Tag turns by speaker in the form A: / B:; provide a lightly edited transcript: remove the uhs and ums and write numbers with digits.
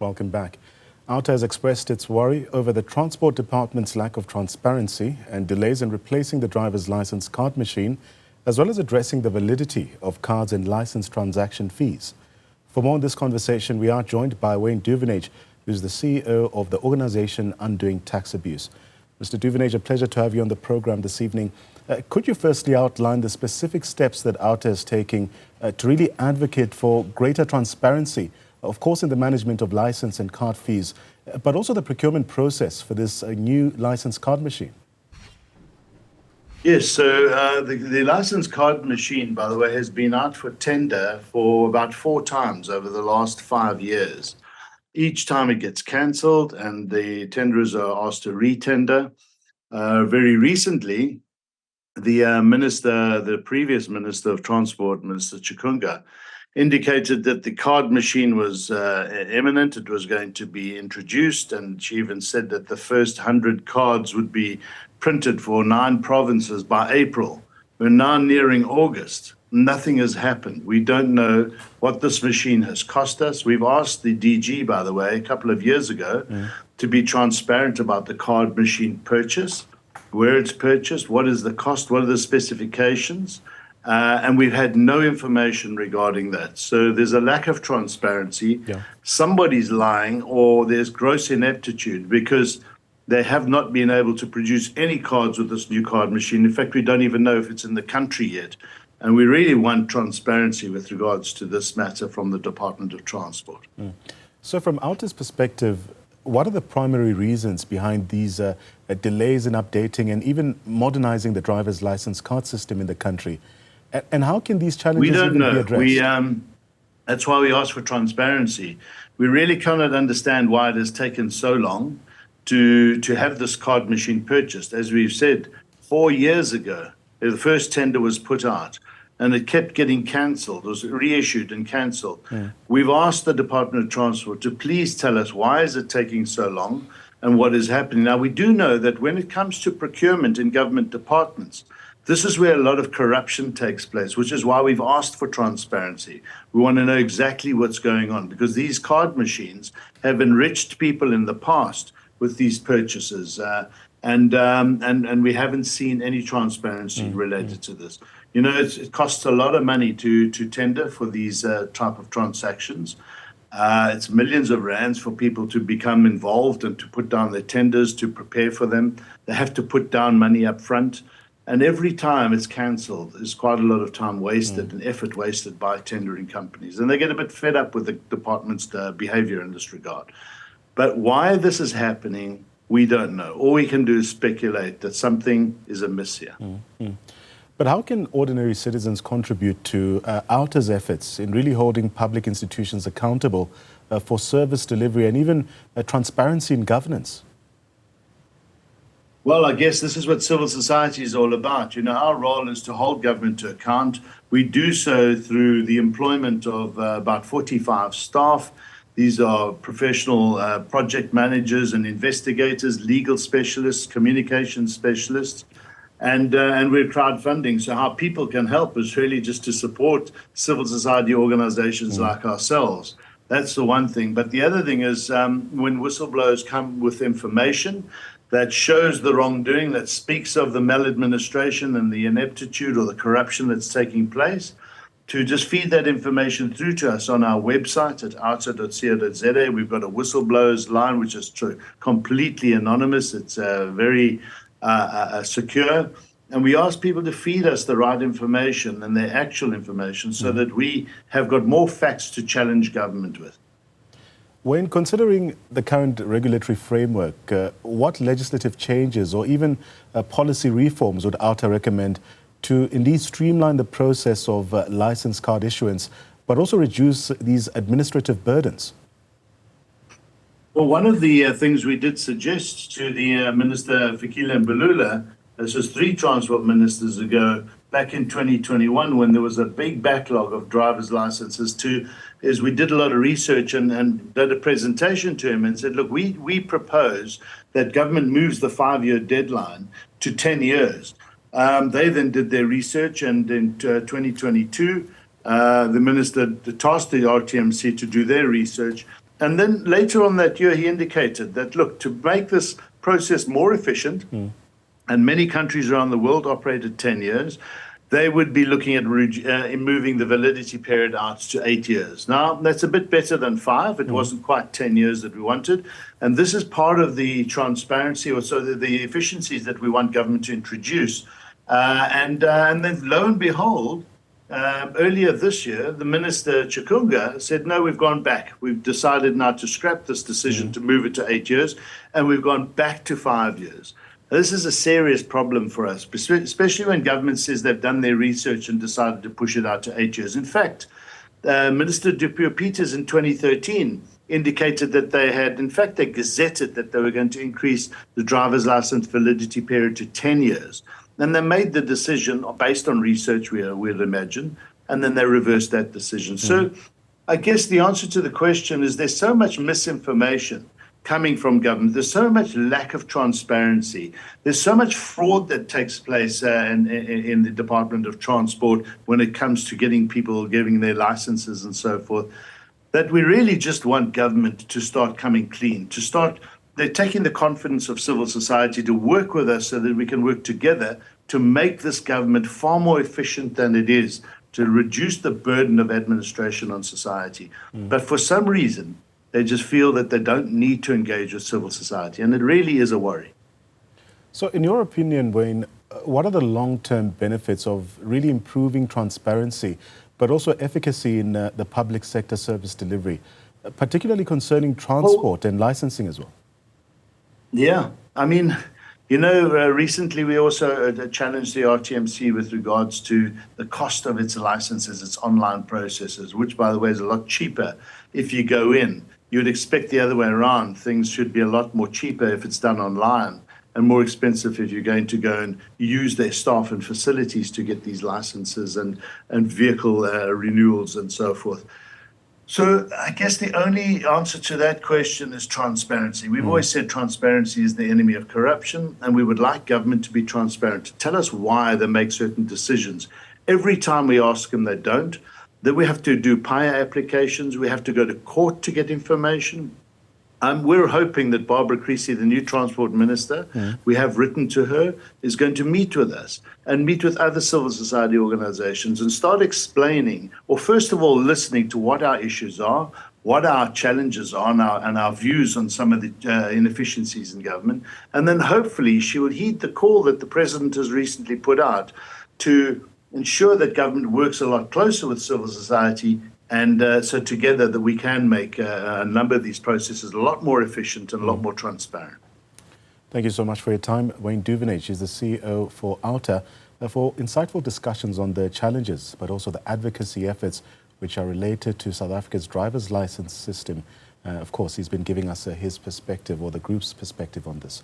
A: welcome back. Outa has expressed its worry over the Transport Department's lack of transparency and delays in replacing the driver's license card machine, as well as addressing the validity of cards and license transaction fees. For more on this conversation, we are joined by Wayne Duvenage, who's the CEO of the organization Undoing Tax Abuse. Mr. Duvenage, a pleasure to have you on the program this evening. Could you firstly outline the specific steps that Outa is taking to really advocate for greater transparency, of course, in the management of license and card fees, but also the procurement process for this new license card machine?
B: Yes, so the license card machine, by the way, has been out for tender for about 4 times over the last 5 years. Each time it gets cancelled and the tenderers are asked to re-tender. Very recently, the previous Minister of Transport, Minister Chikunga, indicated that the card machine was imminent, it was going to be introduced, and she even said that the first 100 cards would be printed for 9 provinces by April. We're now nearing August. Nothing has happened. We don't know what this machine has cost us. We've asked the DG, by the way, a couple of years ago, to be transparent about the card machine purchase, where it's purchased, what is the cost, what are the specifications, and we've had no information regarding that. So there's a lack of transparency. Somebody's lying, or there's gross ineptitude, because they have not been able to produce any cards with this new card machine. In fact, we don't even know if it's in the country yet. And we really want transparency with regards to this matter from the Department of Transport.
A: So from Outa's perspective, what are the primary reasons behind these delays in updating and even modernizing the driver's license card system in the country? And how can these challenges be addressed?
B: That's why we ask for transparency. We really cannot understand why it has taken so long to have this card machine purchased. As we've said, 4 years ago, the first tender was put out, and it kept getting cancelled. It was reissued and cancelled. We've asked the Department of Transport to please tell us why is it taking so long and what is happening. Now, we do know that when it comes to procurement in government departments, this is where a lot of corruption takes place, which is why we've asked for transparency. We want to know exactly what's going on, because these card machines have enriched people in the past with these purchases. And we haven't seen any transparency related to this. You know, it costs a lot of money to tender for these type of transactions. It's millions of rands for people to become involved and to put down their tenders, to prepare for them. They have to put down money up front. And every time it's cancelled, there's quite a lot of time wasted and effort wasted by tendering companies. And they get a bit fed up with the department's behavior in this regard. But why this is happening, we don't know. All we can do is speculate that something is amiss here.
A: But how can ordinary citizens contribute to Outa's efforts in really holding public institutions accountable for service delivery and even transparency in governance?
B: Well, I guess this is what civil society is all about. You know, our role is to hold government to account. We do so through the employment of about 45 staff. These are professional project managers and investigators, legal specialists, communication specialists, and we're crowdfunding. So how people can help is really just to support civil society organizations like ourselves. That's the one thing. But the other thing is when whistleblowers come with information that shows the wrongdoing, that speaks of the maladministration and the ineptitude or the corruption that's taking place, to just feed that information through to us on our website at outa.co.za. We've got a whistleblowers line, which is completely anonymous. It's very secure. And we ask people to feed us the right information and their actual information so that we have got more facts to challenge government with.
A: Wayne, considering the current regulatory framework, what legislative changes or even policy reforms would Outa recommend to indeed streamline the process of license card issuance, but also reduce these administrative burdens?
B: Well, one of the things we did suggest to the Minister Fikile Mbalula, this was 3 transport ministers ago, back in 2021, when there was a big backlog of driver's licenses, is we did a lot of research and did a presentation to him and said, look, we propose that government moves the 5-year deadline to 10 years. They then did their research, and in 2022, the minister tasked the RTMC to do their research, And then later on that year, he indicated that, look, to make this process more efficient, and many countries around the world operated 10 years, they would be looking at moving the validity period out to 8 years. Now, that's a bit better than 5. It wasn't quite 10 years that we wanted. And this is part of the transparency, or so the efficiencies that we want government to introduce. And then lo and behold, earlier this year, the Minister Chikunga said, no, we've gone back. We've decided now to scrap this decision to move it to 8 years, and we've gone back to 5 years. This is a serious problem for us, especially when government says they've done their research and decided to push it out to 8 years. In fact, Minister Dupuy-Peters in 2013 indicated that they gazetted that they were going to increase the driver's license validity period to 10 years. And they made the decision based on research, we'll imagine, and then they reversed that decision. So I guess the answer to the question is there's so much misinformation coming from government. There's so much lack of transparency. There's so much fraud that takes place in the Department of Transport when it comes to getting their licenses and so forth, that we really just want government to start coming clean, they're taking the confidence of civil society to work with us so that we can work together to make this government far more efficient than it is, to reduce the burden of administration on society. But for some reason, they just feel that they don't need to engage with civil society, and it really is a worry.
A: So in your opinion, Wayne, what are the long-term benefits of really improving transparency, but also efficacy in the public sector service delivery, particularly concerning transport and licensing as well?
B: Yeah, I mean, recently we also challenged the RTMC with regards to the cost of its licenses, its online processes, which, by the way, is a lot cheaper if you go in. You'd expect the other way around. Things should be a lot more cheaper if it's done online and more expensive if you're going to go and use their staff and facilities to get these licenses and vehicle renewals and so forth. So I guess the only answer to that question is transparency. We've always said transparency is the enemy of corruption, and we would like government to be transparent, to tell us why they make certain decisions. Every time we ask them, they don't. Then we have to do PIA applications. We have to go to court to get information. We're hoping that Barbara Creecy, the new transport minister, we have written to her, is going to meet with us and meet with other civil society organizations and start explaining, or first of all, listening to what our issues are, what our challenges are, and our views on some of the inefficiencies in government. And then hopefully she would heed the call that the president has recently put out to ensure that government works a lot closer with civil society, and so together that we can make a number of these processes a lot more efficient and a lot more transparent.
A: Thank you so much for your time. Wayne Duvenage is the CEO for Outa, for insightful discussions on the challenges, but also the advocacy efforts which are related to South Africa's driver's license system. Of course, he's been giving us his perspective, or the group's perspective on this.